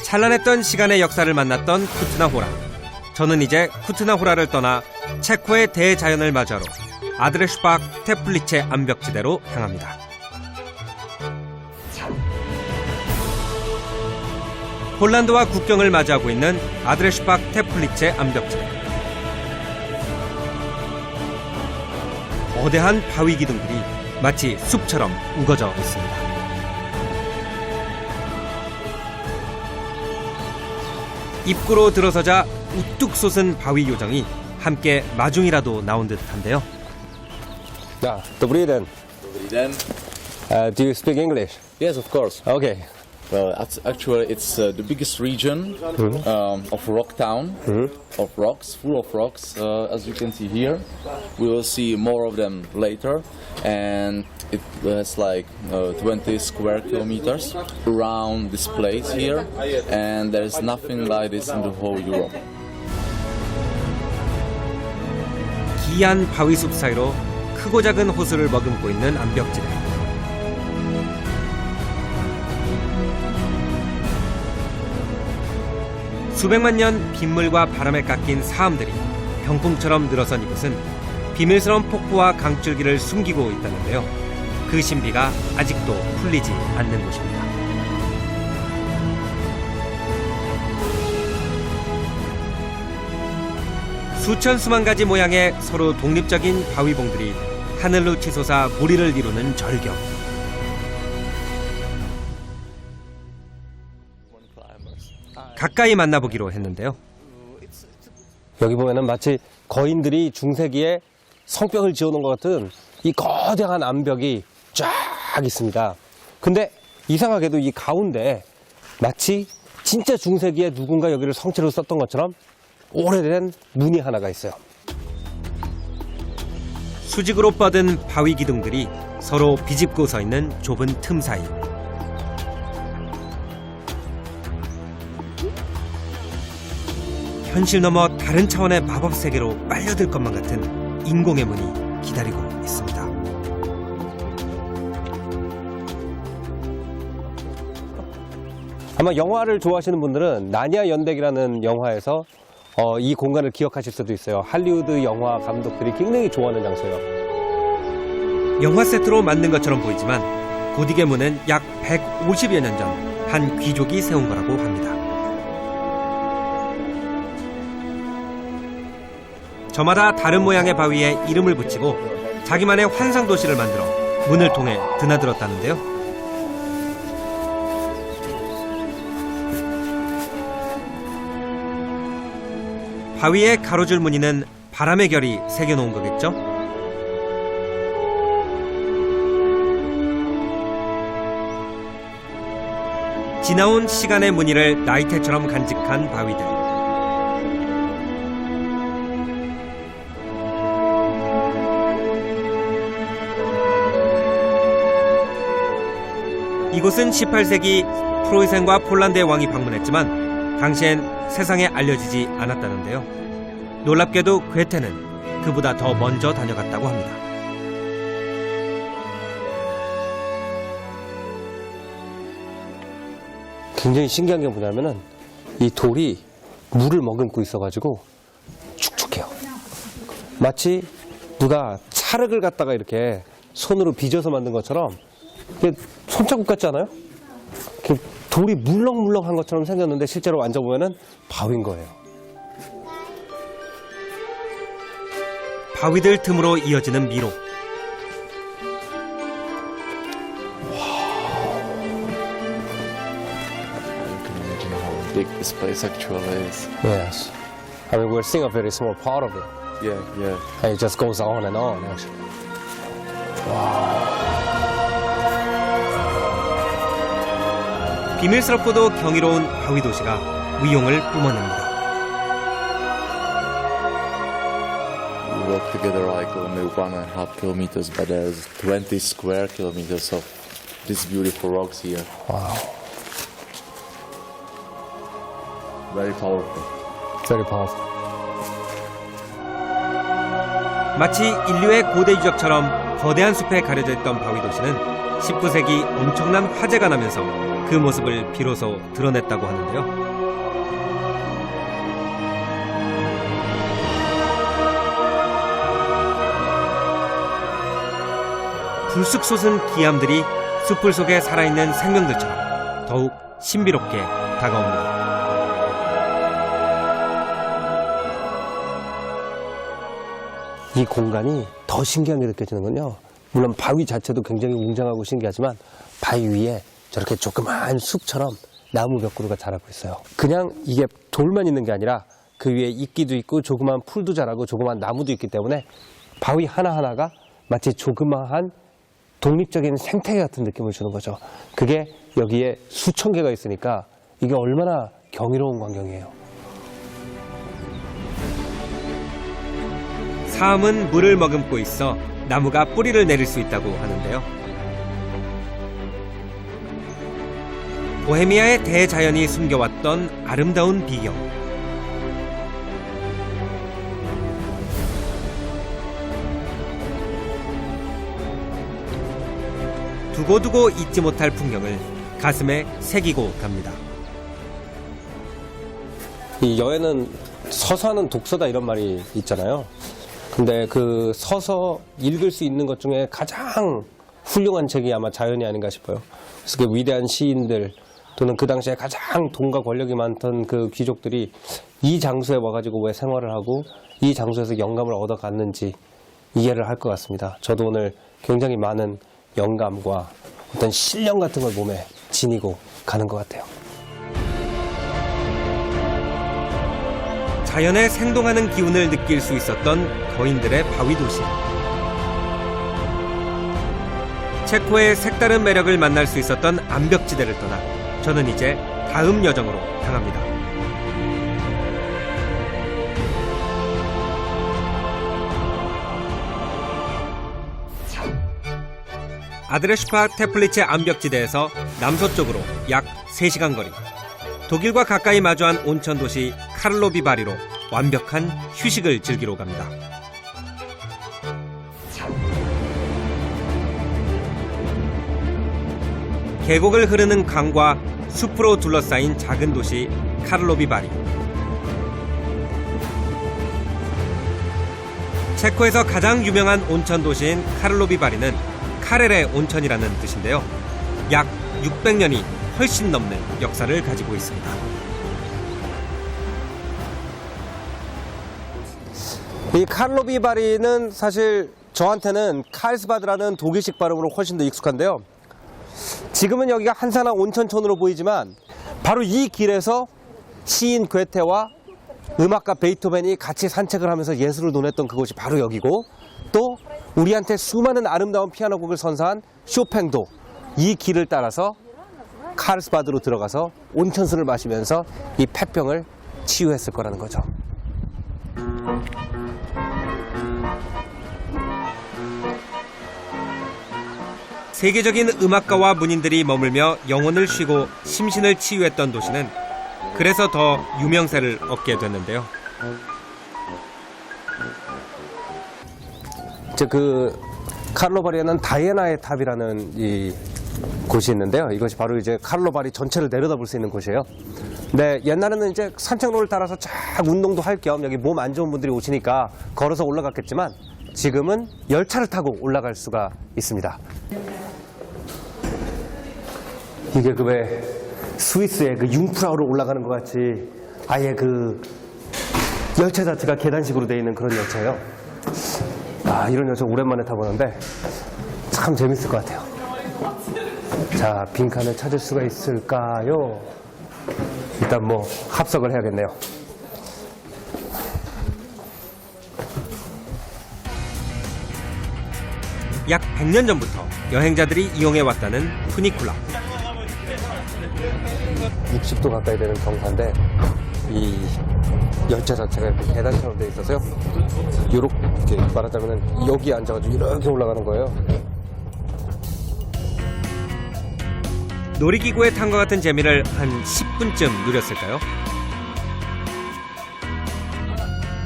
찬란했던 시간의 역사를 만났던 쿠트나호라. 저는 이제 쿠트나호라를 떠나 체코의 대자연을 맞이하러 아드레슈박 테플리체 암벽지대로 향합니다. 폴란드와 국경을 맞이하고 있는 아드레슈박 테플리체 암벽지대. 거대한 바위 기둥들이 마치 숲처럼 우거져 있습니다. 입구로 들어서자 우뚝 솟은 바위 요정이 함께 마중이라도 나온 듯한데요. Yeah, добрый день. Dobrý den. Do you speak English? Yes, of course. Okay. Well, actually, it's the biggest region of rock town, of rocks, full of rocks. As you can see here, we will see more of them later, and it has like 20 square kilometers around this place here, and there is nothing like this in the whole Europe. 기이한 바위숲 사이로 크고 작은 호수를 머금고 있는 암벽지대. 수백만 년 빗물과 바람에 깎인 사암들이 병풍처럼 늘어선 이곳은 비밀스러운 폭포와 강줄기를 숨기고 있다는데요. 그 신비가 아직도 풀리지 않는 곳입니다. 수천 수만 가지 모양의 서로 독립적인 바위봉들이 하늘로 치솟아 무리를 이루는 절경. 가까이 만나보기로 했는데요. 여기 보면은 마치 거인들이 중세기에 성벽을 지어놓은 것 같은 이 거대한 암벽이 쫙 있습니다. 근데 이상하게도 이 가운데 마치 진짜 중세기에 누군가 여기를 성체로 썼던 것처럼 오래된 문이 하나가 있어요. 수직으로 뻗은 바위 기둥들이 서로 비집고 서 있는 좁은 틈 사이. 현실 넘어 다른 차원의 마법 세계로 빨려들 것만 같은 인공의 문이 기다리고 있습니다. 아마 영화를 좋아하시는 분들은 나니아 연대기라는 영화에서 이 공간을 기억하실 수도 있어요. 할리우드 영화 감독들이 굉장히 좋아하는 장소예요. 영화 세트로 만든 것처럼 보이지만 고딕의 문은 약 150여 년 전 한 귀족이 세운 거라고 합니다. 저마다 다른 모양의 바위에 이름을 붙이고 자기만의 환상 도시를 만들어 문을 통해 드나들었다는데요. 바위에 가로줄 무늬는 바람의 결이 새겨놓은 거겠죠? 지나온 시간의 무늬를 나이테처럼 간직한 바위들. 이곳은 18세기 프로이센과 폴란드의 왕이 방문했지만 당시엔 세상에 알려지지 않았다는데요. 놀랍게도 괴테는 그보다 더 먼저 다녀갔다고 합니다. 굉장히 신기한 게 뭐냐면은 이 돌이 물을 머금고 있어가지고 축축해요. 마치 누가 찰흙을 갖다가 이렇게 손으로 빚어서 만든 것처럼 손자국 같지 않아요? 돌이 물렁물렁한 것처럼 생겼는데 실제로 만져보면은 바위인 거예요. 바위들 틈으로 이어지는 미로. Big this place actually is. Yes. I mean, we're seeing a very small part of it. Yeah, yeah. And it just goes on and on, actually. 비밀스럽고도 경이로운 바위 도시가 위용을 뿜어냅니다. We walk together like only 1.5 kilometers, but there's 20 square kilometers of these beautiful rocks here. Wow. Very powerful. Very powerful. 마치 인류의 고대 유적처럼 거대한 숲에 가려져 있던 바위 도시는 19세기 엄청난 화재가 나면서 그 모습을 비로소 드러냈다고 하는데요. 불쑥 솟은 기암들이 숲을 속에 살아있는 생명들처럼 더욱 신비롭게 다가옵니다. 이 공간이 더 신기한 게 느껴지는군요. 물론 바위 자체도 굉장히 웅장하고 신기하지만 바위 위에 저렇게 조그마한 숲처럼 나무 몇 그루가 자라고 있어요. 그냥 이게 돌만 있는 게 아니라 그 위에 이끼도 있고 조그마한 풀도 자라고 조그마한 나무도 있기 때문에 바위 하나하나가 마치 조그마한 독립적인 생태계 같은 느낌을 주는 거죠. 그게 여기에 수천 개가 있으니까 이게 얼마나 경이로운 광경이에요. 사암은 물을 머금고 있어 나무가 뿌리를 내릴 수 있다고 하는데요. 보헤미아의 대자연이 숨겨왔던 아름다운 비경. 두고두고 잊지 못할 풍경을 가슴에 새기고 갑니다. 이 여행은 서서 하는 독서다 이런 말이 있잖아요. 근데 그 서서 읽을 수 있는 것 중에 가장 훌륭한 책이 아마 자연이 아닌가 싶어요. 그래서 그 위대한 시인들 또는 그 당시에 가장 돈과 권력이 많던 그 귀족들이 이 장소에 와가지고 왜 생활을 하고 이 장소에서 영감을 얻어갔는지 이해를 할 것 같습니다. 저도 오늘 굉장히 많은 영감과 어떤 신령 같은 걸 몸에 지니고 가는 것 같아요. 자연의 생동하는 기운을 느낄 수 있었던 거인들의 바위 도시. 체코의 색다른 매력을 만날 수 있었던 암벽지대를 떠나 저는 이제 다음 여정으로 향합니다. 아드레슈파 테플리체 암벽지대에서 남서쪽으로 약 3시간 거리. 독일과 가까이 마주한 온천 도시 카를로비 바리로 완벽한 휴식을 즐기러 갑니다. 계곡을 흐르는 강과 숲으로 둘러싸인 작은 도시 카를로비 바리. 체코에서 가장 유명한 온천 도시인 카를로비 바리는 카렐의 온천이라는 뜻인데요. 약 600년이 훨씬 넘는 역사를 가지고 있습니다. 이 카를로비 바리는 사실 저한테는 칼스바드라는 독일식 발음으로 훨씬 더 익숙한데요. 지금은 여기가 한산한 온천촌으로 보이지만 바로 이 길에서 시인 괴테와 음악가 베이토벤이 같이 산책을 하면서 예술을 논했던 그곳이 바로 여기고, 또 우리한테 수많은 아름다운 피아노 곡을 선사한 쇼팽도 이 길을 따라서 칼스바드로 들어가서 온천수를 마시면서 이 폐병을 치유했을 거라는 거죠. 세계적인 음악가와 문인들이 머물며 영혼을 쉬고 심신을 치유했던 도시는 그래서 더 유명세를 얻게 됐는데요. 그 카를로바리에는 다이애나의 탑이라는 이 곳이 있는데요. 이것이 바로 이제 카를로바리 전체를 내려다볼 수 있는 곳이에요. 근데 옛날에는 이제 산책로를 따라서 쫙 운동도 할 겸 여기 몸 안 좋은 분들이 오시니까 걸어서 올라갔겠지만 지금은 열차를 타고 올라갈 수가 있습니다. 이게 그 왜 스위스의 그 융프라우로 올라가는 것 같이 아예 그 열차 자체가 계단식으로 되어 있는 그런 열차예요. 아, 이런 열차 오랜만에 타보는데 참 재밌을 것 같아요. 자, 빈칸을 찾을 수가 있을까요? 일단 뭐 합석을 해야겠네요. 약 100년 전부터 여행자들이 이용해왔다는 푸니쿨라. 60도 가까이 되는 경사인데 이 열차 자체가 이렇게 계단처럼 되어 있어서요. 이렇게 말하자면 여기 앉아가지고 이렇게 올라가는 거예요. 놀이기구에 탄 것 같은 재미를 한 10분쯤 누렸을까요?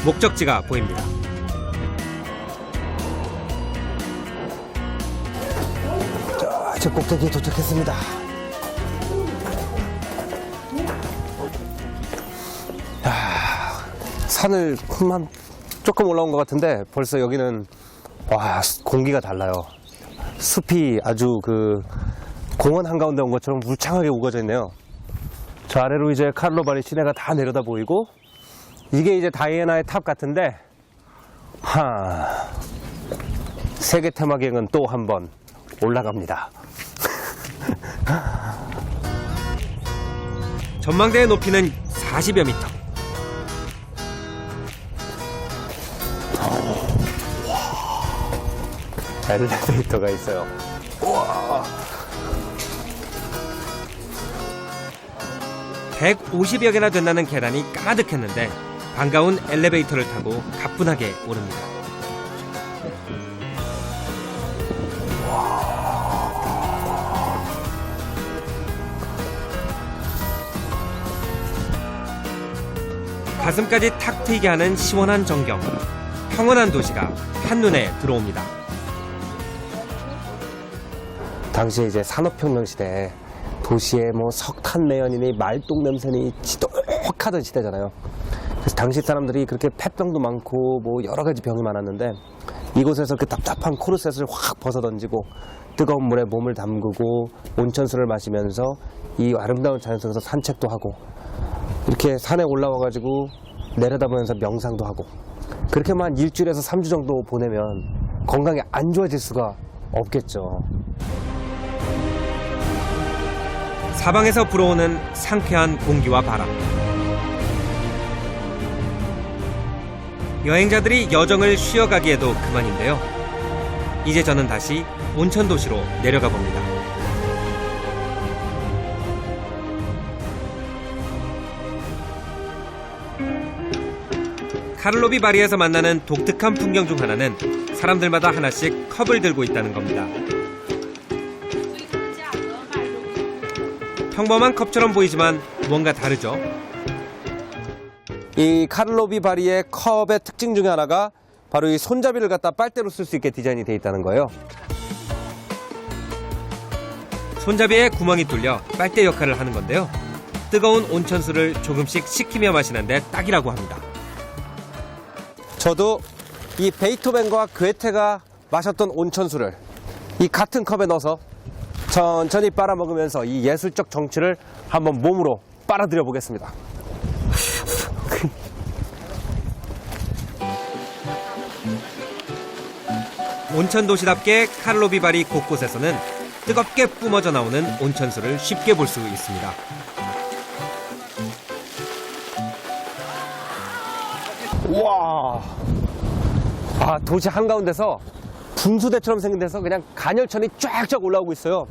목적지가 보입니다. 자, 제 꼭대기에 도착했습니다. 산을 조금 올라온 것 같은데 벌써 여기는 와, 공기가 달라요. 숲이 아주 그 공원 한가운데 온 것처럼 울창하게 우거져 있네요. 저 아래로 이제 카를로바리 시내가 다 내려다 보이고, 이게 이제 다이애나의 탑 같은데, 세계 테마기행은 또 한 번 올라갑니다. 전망대의 높이는 40여 미터. 엘리베이터가 있어요. 우와. 150여 개나 된다는 계단이 까마득했는데 반가운 엘리베이터를 타고 가뿐하게 오릅니다. 가슴까지 탁 트이게 하는 시원한 전경, 평온한 도시가 한눈에 들어옵니다. 당시에 이제 산업혁명 시대에 도시에 뭐 석탄 매연이니 말똥 냄새니 지독하던 시대잖아요. 그래서 당시 사람들이 그렇게 폐병도 많고 뭐 여러 가지 병이 많았는데, 이곳에서 그 답답한 코르셋을 확 벗어던지고 뜨거운 물에 몸을 담그고 온천수를 마시면서 이 아름다운 자연 속에서 산책도 하고, 이렇게 산에 올라와가지고 내려다보면서 명상도 하고, 그렇게만 일주일에서 3주 정도 보내면 건강이 안 좋아질 수가 없겠죠. 사방에서 불어오는 상쾌한 공기와 바람. 여행자들이 여정을 쉬어가기에도 그만인데요. 이제 저는 다시 온천 도시로 내려가 봅니다. 카를로비 바리에서 만나는 독특한 풍경 중 하나는 사람들마다 하나씩 컵을 들고 있다는 겁니다. 평범한 컵처럼 보이지만 뭔가 다르죠. 이 카를로비 바리의 컵의 특징 중에 하나가 바로 이 손잡이를 갖다 빨대로 쓸 수 있게 디자인이 되어 있다는 거예요. 손잡이에 구멍이 뚫려 빨대 역할을 하는 건데요. 뜨거운 온천수를 조금씩 식히며 마시는데 딱이라고 합니다. 저도 이 베이토벤과 괴테가 마셨던 온천수를 이 같은 컵에 넣어서 천천히 빨아먹으면서 이 예술적 정취를 한번 몸으로 빨아들여 보겠습니다. 온천 도시답게 카를로비 바리 곳곳에서는 뜨겁게 뿜어져 나오는 온천수를 쉽게 볼 수 있습니다. 와, 도시 한가운데서 분수대처럼 생긴 데서 그냥 간열천이 쫙쫙 올라오고 있어요.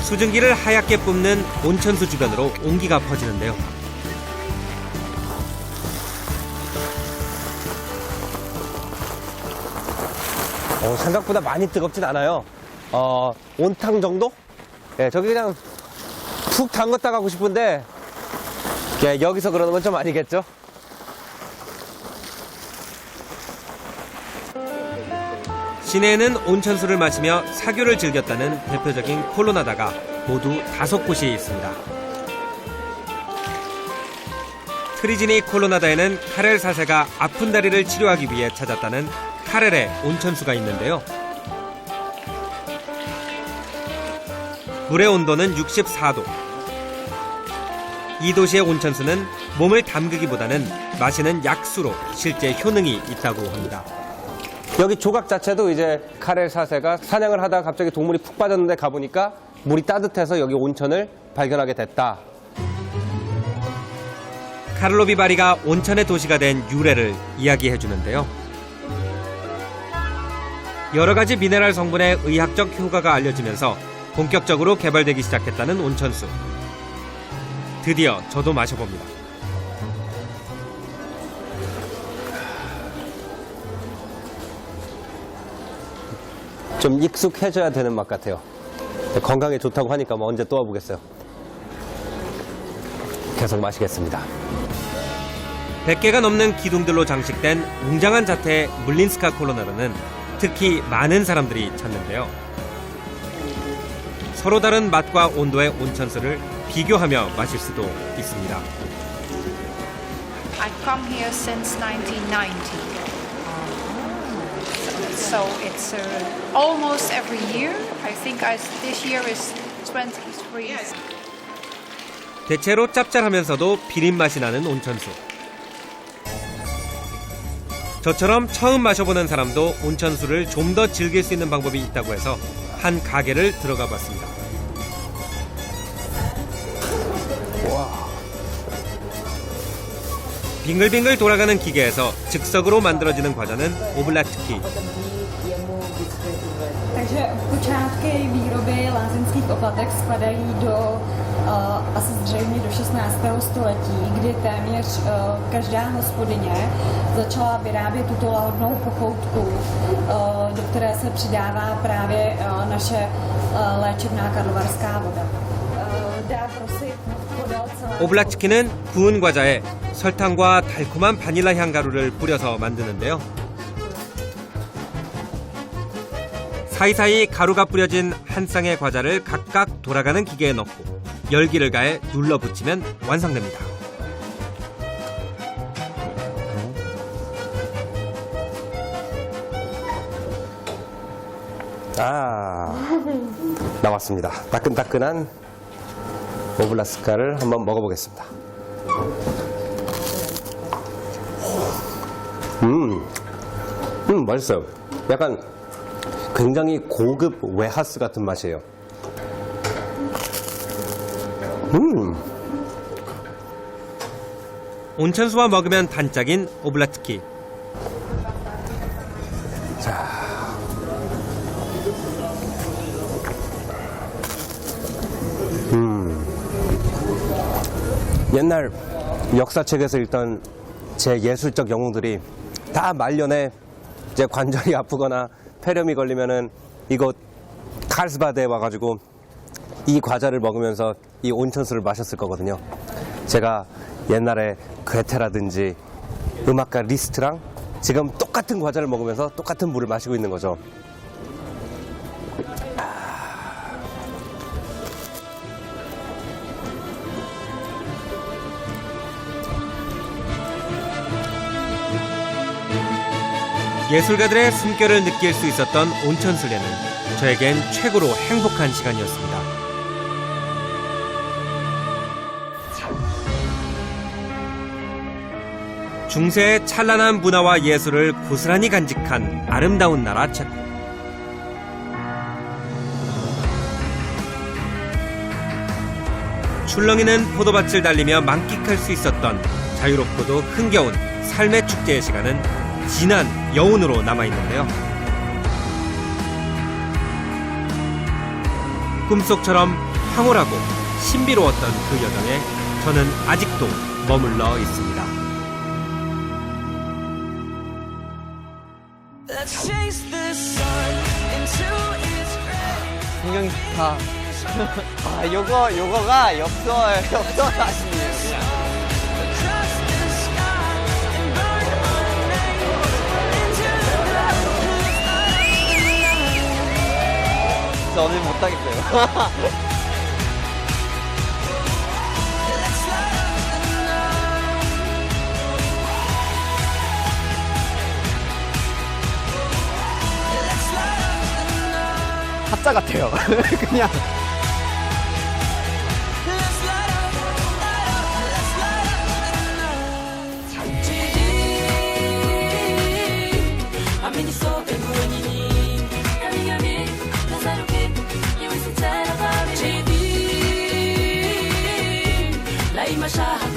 수증기를 하얗게 뿜는 온천수 주변으로 온기가 퍼지는데요. 생각보다 많이 뜨겁진 않아요. 온탕 정도? 예, 저기 그냥 푹 담갔다 가고 싶은데, 예, 여기서 그러는 건 좀 아니겠죠? 시내에는 온천수를 마시며 사교를 즐겼다는 대표적인 콜로나다가 모두 5곳이 있습니다. 트리지니 콜로나다에는 카렐 4세가 아픈 다리를 치료하기 위해 찾았다는 카렐의 온천수가 있는데요. 물의 온도는 64도. 이 도시의 온천수는 몸을 담그기보다는 마시는 약수로 실제 효능이 있다고 합니다. 여기 조각 자체도 이제 카렐 4세가 사냥을 하다가 갑자기 동물이 푹 빠졌는데 가보니까 물이 따뜻해서 여기 온천을 발견하게 됐다. 카를로비 바리가 온천의 도시가 된 유래를 이야기해 주는데요. 여러 가지 미네랄 성분의 의학적 효과가 알려지면서 본격적으로 개발되기 시작했다는 온천수. 드디어 저도 마셔봅니다. 좀 익숙해져야 되는 맛 같아요. 건강에 좋다고 하니까 뭐 언제 또 와보겠어요. 계속 마시겠습니다. 100개가 넘는 기둥들로 장식된 웅장한 자태의 물린스카 콜로나다는 특히 많은 사람들이 찾는데요. 서로 다른 맛과 온도의 온천수를 비교하며 마실 수도 있습니다. I've come here since 1990. So it's almost every year. I think this year is 23. 대체로 짭짤하면서도 비린 맛이 나는 온천수. 저처럼 처음 마셔보는 사람도 온천수를 좀 더 즐길 수 있는 방법이 있다고 해서 한 가게를 들어가 봤습니다. 빙글빙글 돌아가는 기계에서 즉석으로 만들어지는 과자는 오블라트키. Takže počátky výroby lázeňských oplatek spadají do asi zřejmě do 16. století, kdy téměř každá hospodyně začala vyrábět tuto lahodnou pochoutku, do které se přidává právě naše léčebná karlovarská voda. Dá prosit podél celé... 오블라트키는 구운 과자에 설탕과 달콤한 바닐라 향가루를 뿌려서 만드는데요. 사이사이 가루가 뿌려진 한 쌍의 과자를 각각 돌아가는 기계에 넣고 열기를 가해 눌러 붙이면 완성됩니다. 나왔습니다. 따끈따끈한 오블라스카를 한번 먹어보겠습니다. 맛있어요. 약간 굉장히 고급 웨하스 같은 맛이에요. 온천수와 먹으면 단짝인 오블라트키. 옛날 역사책에서 읽던 제 예술적 영웅들이 다 말년에 이제 관절이 아프거나 폐렴이 걸리면은 이곳 칼스바드에 와가지고 이 과자를 먹으면서 이 온천수를 마셨을 거거든요. 제가 옛날에 괴테라든지 음악가 리스트랑 지금 똑같은 과자를 먹으면서 똑같은 물을 마시고 있는 거죠. 예술가들의 숨결을 느낄 수 있었던 온천순례는 저에겐 최고로 행복한 시간이었습니다. 중세의 찬란한 문화와 예술을 고스란히 간직한 아름다운 나라 체코. 출렁이는 포도밭을 달리며 만끽할 수 있었던 자유롭고도 흥겨운 삶의 축제의 시간은 진한 여운으로 남아있는데요. 꿈속처럼 황홀하고 신비로웠던 그 여정에 저는 아직도 머물러 있습니다. 풍경이 좋다. 아, 요거가 엽서 사진이에요. 저 오늘 못하겠어요. 가짜 같아요. 그냥. Masyahong